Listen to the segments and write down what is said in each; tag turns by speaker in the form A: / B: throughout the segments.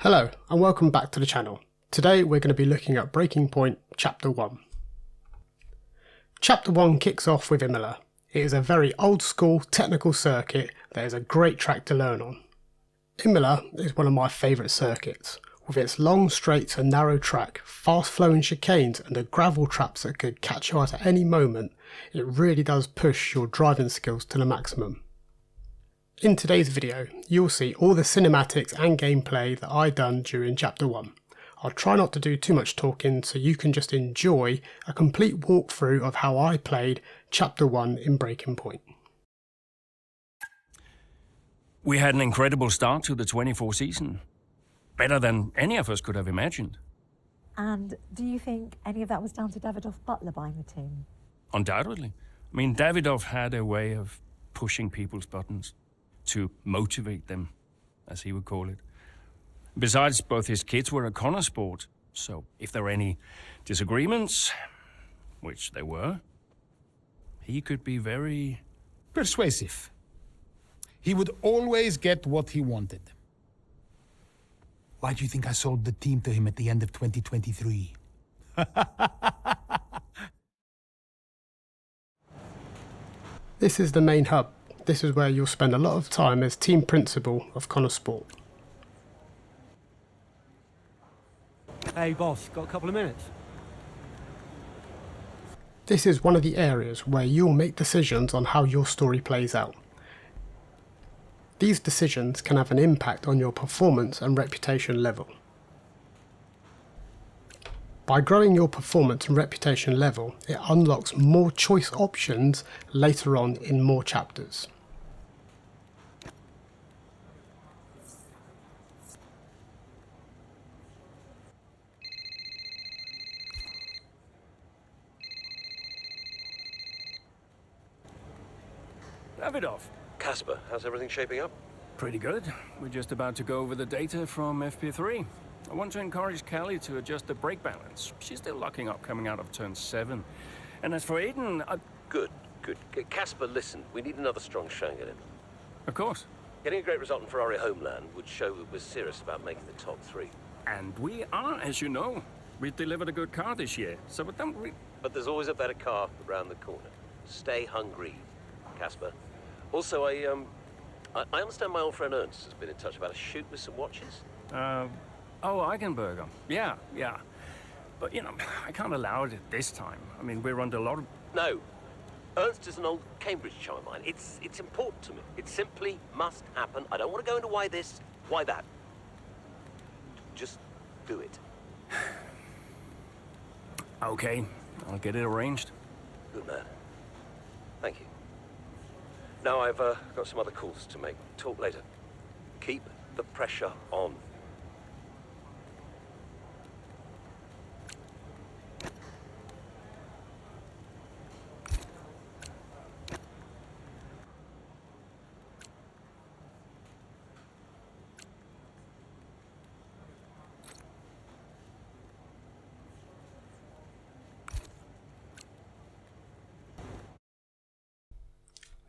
A: Hello and welcome back to the channel. Today we're going to be looking at Breaking Point Chapter 1. Chapter 1 kicks off with Imola. It is a very old school technical circuit that is a great track to learn on. Imola is one of my favourite circuits. With its long straights and narrow track, fast flowing chicanes and the gravel traps that could catch you out at any moment, it really does push your driving skills to the maximum. In today's video, you'll see all the cinematics and gameplay that I done during Chapter 1. I'll try not to do too much talking so you can just enjoy a complete walkthrough of how I played Chapter 1 in Breaking Point.
B: We had an incredible start to the 24 season. Better than any of us could have imagined.
C: And do you think any of that was down to Davidoff Butler buying the team?
B: Undoubtedly. I mean, Davidoff had a way of pushing people's buttons. To motivate them, as he would call it. Besides, both his kids were at Konnersport, so if there were any disagreements, which there were, he could be very
D: persuasive. He would always get what he wanted. Why do you think I sold the team to him at the end of 2023?
A: This is the main hub. This is where you'll spend a lot of time as team principal of Konnersport.
E: Hey boss, got a couple of minutes?
A: This is one of the areas where you'll make decisions on how your story plays out. These decisions can have an impact on your performance and reputation level. By growing your performance and reputation level, it unlocks more choice options later on in more chapters.
B: Davidoff.
F: Casper, how's everything shaping up?
B: Pretty good. We're just about to go over the data from FP3. I want to encourage Callie to adjust the brake balance. She's still locking up coming out of turn 7. And as for Aiden,
F: Good. Casper, listen, we need another strong showing at him.
B: Of course.
F: Getting a great result in Ferrari homeland would show that we're serious about making the top 3.
B: And we are, as you know. We delivered a good car this year, so don't we...
F: But there's always a better car around the corner. Stay hungry, Casper. Also, I understand my old friend Ernst has been in touch about a shoot with some watches.
B: Oh, Eigenberger. Yeah. But, you know, I can't allow it at this time. I mean, we're under a lot of...
F: No. Ernst is an old Cambridge chum of mine. It's important to me. It simply must happen. I don't want to go into why this, why that. Just do it.
B: Okay, I'll get it arranged.
F: Good man. Thank you. Now I've got some other calls to make. Talk later. Keep the pressure on.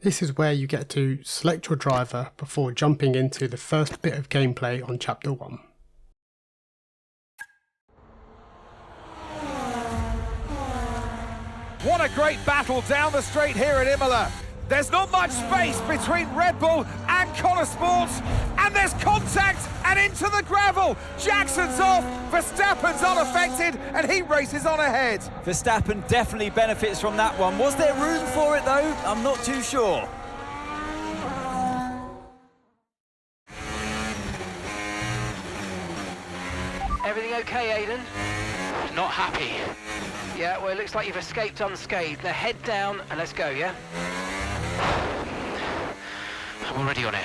A: This is where you get to select your driver before jumping into the first bit of gameplay on Chapter 1.
G: What a great battle down the straight here at Imola. There's not much space between Red Bull and Konnersport, and there's contact and into the gravel. Jackson's off, Verstappen's unaffected, and he races on ahead.
E: Verstappen definitely benefits from that one. Was there room for it though? I'm not too sure.
H: Everything okay, Aiden? Not happy. Yeah, well, it looks like you've escaped unscathed. Now head down and let's go, yeah? I'm already on it.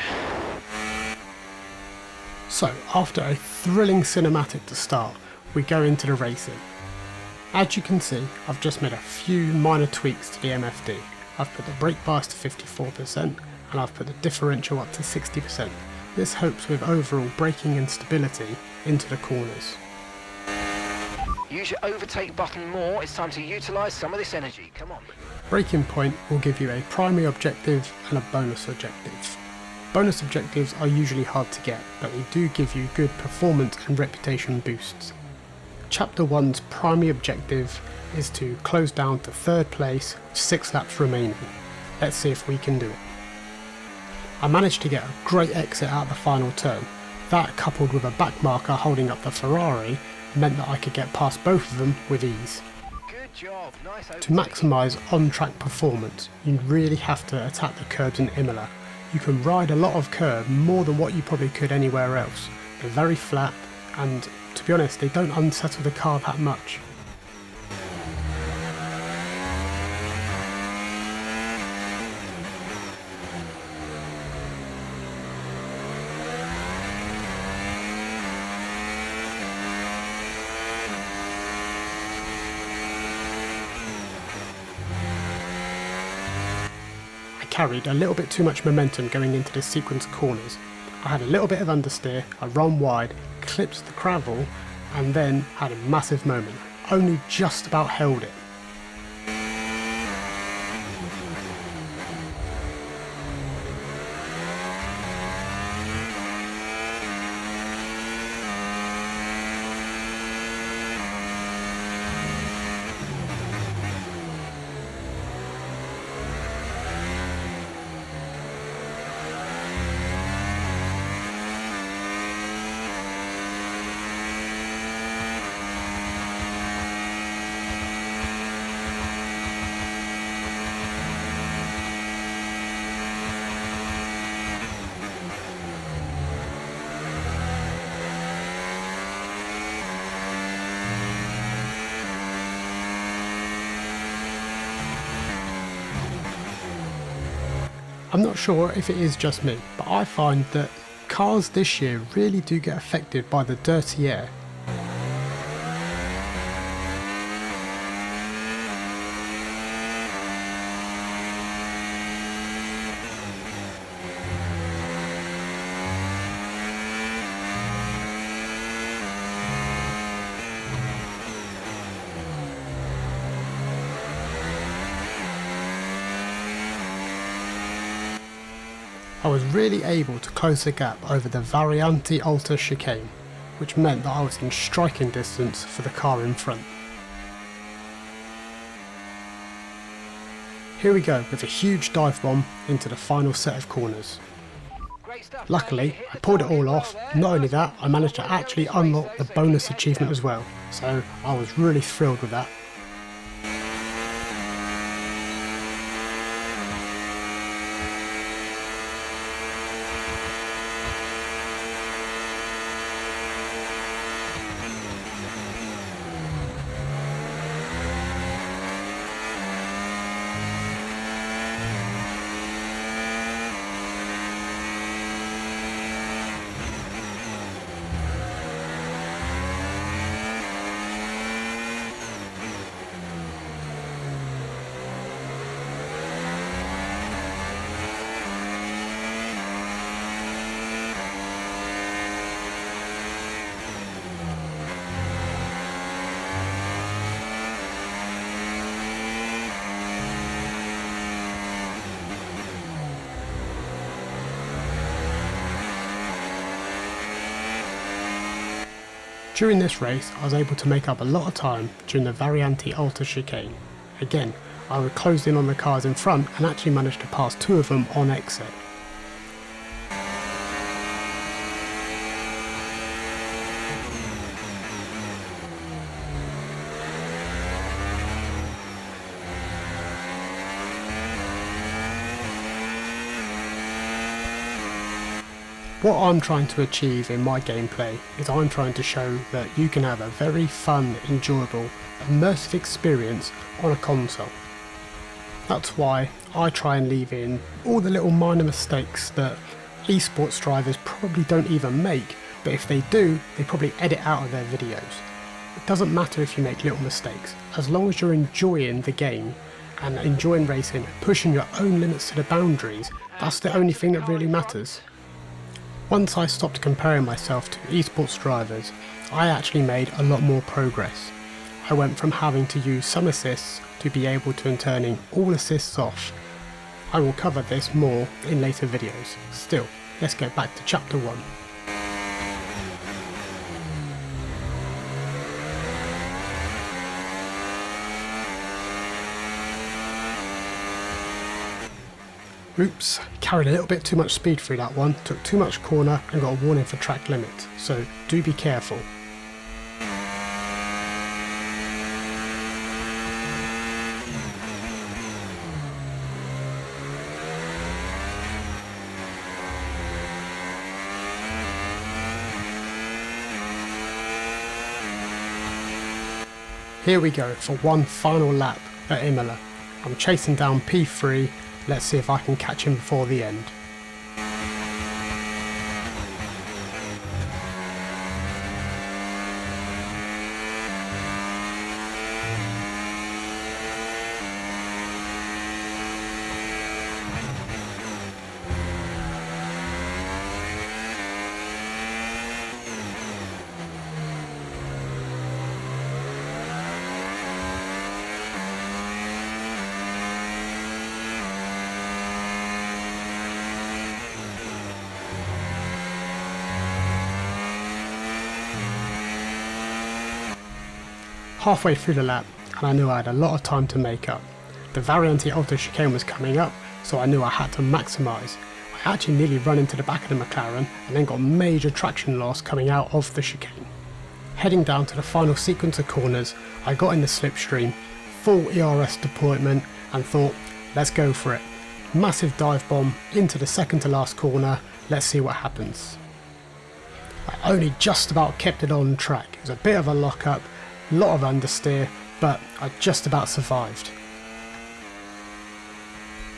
A: So, after a thrilling cinematic to start, we go into the racing. As you can see, I've just made a few minor tweaks to the MFD. I've put the brake bias to 54% and I've put the differential up to 60%. This helps with overall braking and stability into the corners.
H: Use your overtake button more. It's time to utilise some of this energy. Come on.
A: Breaking Point will give you a primary objective and a bonus objective. Bonus objectives are usually hard to get, but they do give you good performance and reputation boosts. Chapter 1's primary objective is to close down to 3rd place with 6 laps remaining. Let's see if we can do it. I managed to get a great exit out of the final turn. That, coupled with a back marker holding up the Ferrari, meant that I could get past both of them with ease.
H: Good job. Nice
A: To maximise on-track performance, you really have to attack the curbs in Imola. You can ride a lot of curb more than what you probably could anywhere else. They're very flat, and to be honest, they don't unsettle the car that much. Carried a little bit too much momentum going into this sequence of corners. I had a little bit of understeer, I run wide, clipped the gravel, and then had a massive moment. Only just about held it. I'm not sure if it is just me, but I find that cars this year really do get affected by the dirty air. I was really able to close the gap over the Varianti Alta chicane, which meant that I was in striking distance for the car in front. Here we go with a huge dive bomb into the final set of corners. Luckily, I pulled it all off. Not only that, I managed to actually unlock the bonus achievement as well, so I was really thrilled with that. During this race, I was able to make up a lot of time during the Varianti Alta chicane. Again, I was closed in on the cars in front and actually managed to pass 2 of them on exit. What I'm trying to achieve in my gameplay is I'm trying to show that you can have a very fun, enjoyable, immersive experience on a console. That's why I try and leave in all the little minor mistakes that esports drivers probably don't even make, but if they do, they probably edit out of their videos. It doesn't matter if you make little mistakes, as long as you're enjoying the game and enjoying racing, pushing your own limits to the boundaries, that's the only thing that really matters. Once I stopped comparing myself to esports drivers, I actually made a lot more progress. I went from having to use some assists to be able to turning all assists off. I will cover this more in later videos. Still, let's get back to chapter 1. Oops, carried a little bit too much speed through that one, took too much corner and got a warning for track limit, so do be careful. Here we go for one final lap at Imola. I'm chasing down P3, let's see if I can catch him before the end. Halfway through the lap, and I knew I had a lot of time to make up. The Variante Alto chicane was coming up, so I knew I had to maximise. I actually nearly run into the back of the McLaren and then got major traction loss coming out of the chicane. Heading down to the final sequence of corners, I got in the slipstream, full ERS deployment, and thought, let's go for it. Massive dive bomb into the second to last corner, let's see what happens. I only just about kept it on track. It was a bit of a lock up, lot of understeer, but I just about survived.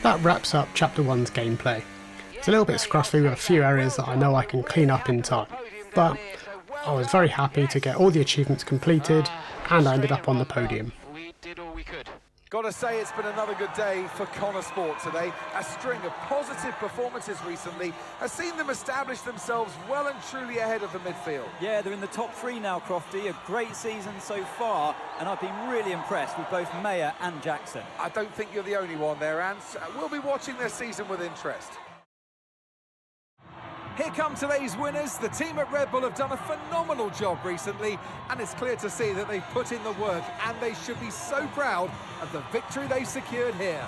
A: That wraps up chapter 1's gameplay. It's a little bit scruffy with a few areas that I know I can clean up in time, but I was very happy to get all the achievements completed and I ended up on the podium.
H: We did all we could.
G: Gotta say, it's been another good day for Konnersport today. A string of positive performances recently has seen them establish themselves well and truly ahead of the midfield.
E: Yeah, they're in the top 3 now, Crofty. A great season so far, and I've been really impressed with both Mayer and Jackson.
G: I don't think you're the only one there, Ants. We'll be watching their season with interest. Here come today's winners. The team at Red Bull have done a phenomenal job recently, and it's clear to see that they've put in the work, and they should be so proud of the victory they've secured here.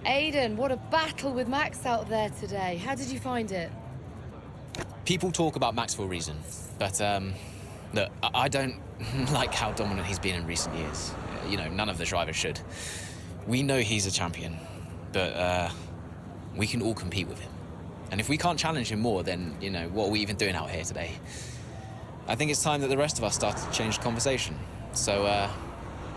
I: Aiden, what a battle with Max out there today. How did you find it?
J: People talk about Max for a reason, but look, I don't like how dominant he's been in recent years. You know, none of the drivers should. We know he's a champion, but we can all compete with him. And if we can't challenge him more, then, you know, what are we even doing out here today? I think it's time that the rest of us start to change the conversation. So,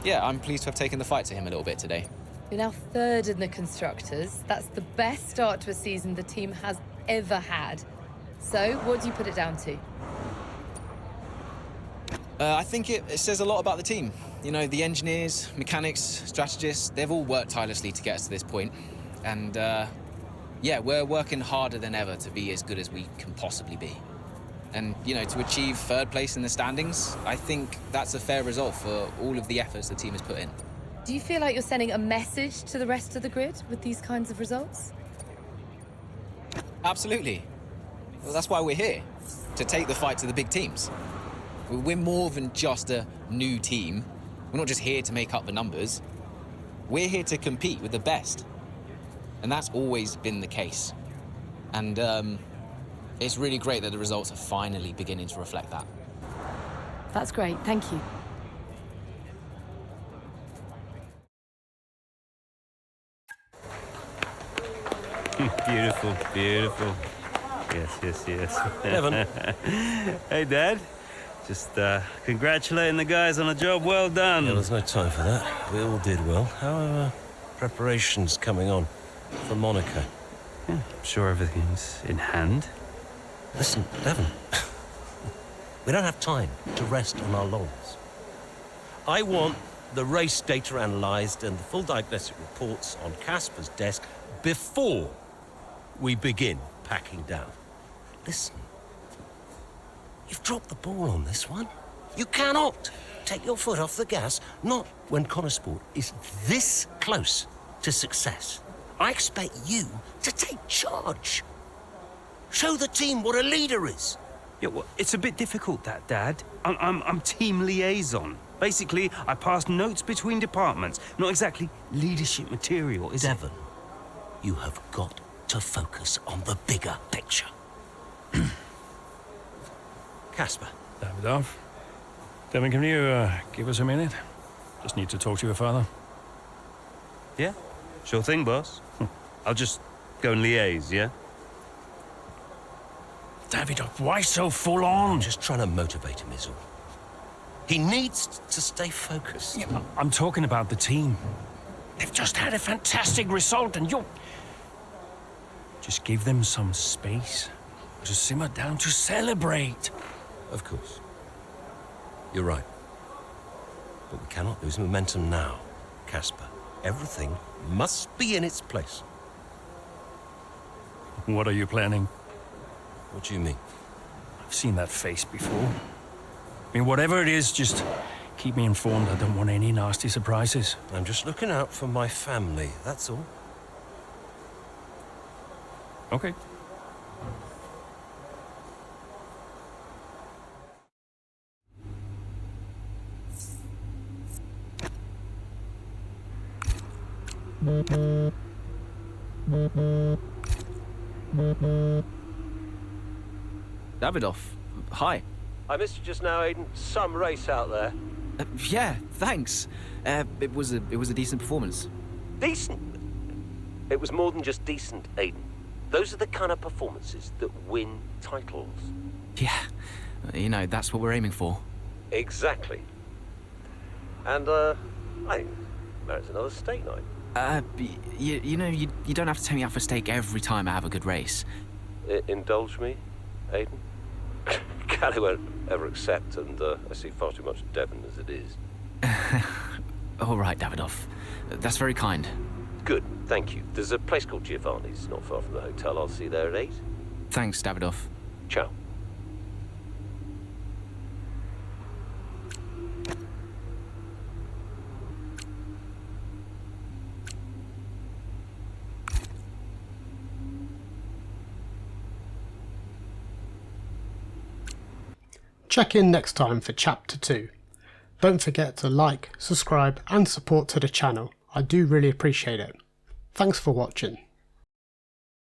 J: yeah, I'm pleased to have taken the fight to him a little bit today.
I: You're now 3rd in the Constructors. That's the best start to a season the team has ever had. So, what do you put it down to?
J: I think it says a lot about the team. You know, the engineers, mechanics, strategists, they've all worked tirelessly to get us to this point. And, yeah, we're working harder than ever to be as good as we can possibly be. And, you know, to achieve 3rd place in the standings, I think that's a fair result for all of the efforts the team has put in.
I: Do you feel like you're sending a message to the rest of the grid with these kinds of results?
J: Absolutely. Well, that's why we're here, to take the fight to the big teams. We're more than just a new team. We're not just here to make up the numbers. We're here to compete with the best. And that's always been the case. And it's really great that the results are finally beginning to reflect that.
I: That's great, thank you.
K: Beautiful, beautiful. Yes, yes, yes.
F: Evan.
K: Hey, Dad. Just congratulating the guys on a job well done.
F: Yeah, there's no time for that. We all did well. How are preparations coming on? for Monica.
K: Yeah, I'm sure everything's in hand.
F: Listen, Devon, we don't have time to rest on our laurels. I want the race data analysed and the full diagnostic reports on Casper's desk before we begin packing down. Listen, you've dropped the ball on this one. You cannot take your foot off the gas, not when Konnersport is this close to success. I expect you to take charge. Show the team what a leader is.
K: Yeah, well, it's a bit difficult, that, Dad. I'm team liaison. Basically, I pass notes between departments. Not exactly leadership material, is it?
F: Devon, you have got to focus on the bigger picture. Casper.
B: Davidoff. Devon, can you give us a minute? Just need to talk to your father.
K: Yeah, sure thing, boss. I'll just go and liaise, yeah?
B: Davidoff, why so full on?
F: I'm just trying to motivate him, is all. He needs to stay focused.
B: Yeah, I'm talking about the team. They've just had a fantastic result and you're... Just give them some space to simmer down, to celebrate.
F: Of course. You're right. But we cannot lose momentum now, Casper. Everything must be in its place.
B: What are you planning?
F: What do you mean?
B: I've seen that face before. I mean, whatever it is, just keep me informed. I don't want any nasty surprises.
F: I'm just looking out for my family, that's all.
B: Okay.
L: Davidoff, hi.
F: I missed you just now, Aiden. Some race out there.
L: Yeah, thanks. It was a decent performance.
F: Decent? It was more than just decent, Aiden. Those are the kind of performances that win titles.
L: Yeah, you know, that's what we're aiming for.
F: Exactly. And, I think there's another steak night.
L: You know, you don't have to take me out for steak every time I have a good race.
F: Indulge me, Aiden? Callie won't ever accept, and I see far too much Devon as it is.
L: All right, Davidoff. That's very kind.
F: Good, thank you. There's a place called Giovanni's, not far from the hotel. I'll see you there at 8.
L: Thanks, Davidoff.
F: Ciao.
A: Check in next time for Chapter 2. Don't forget to like, subscribe and support to the channel. I do really appreciate it. Thanks for watching.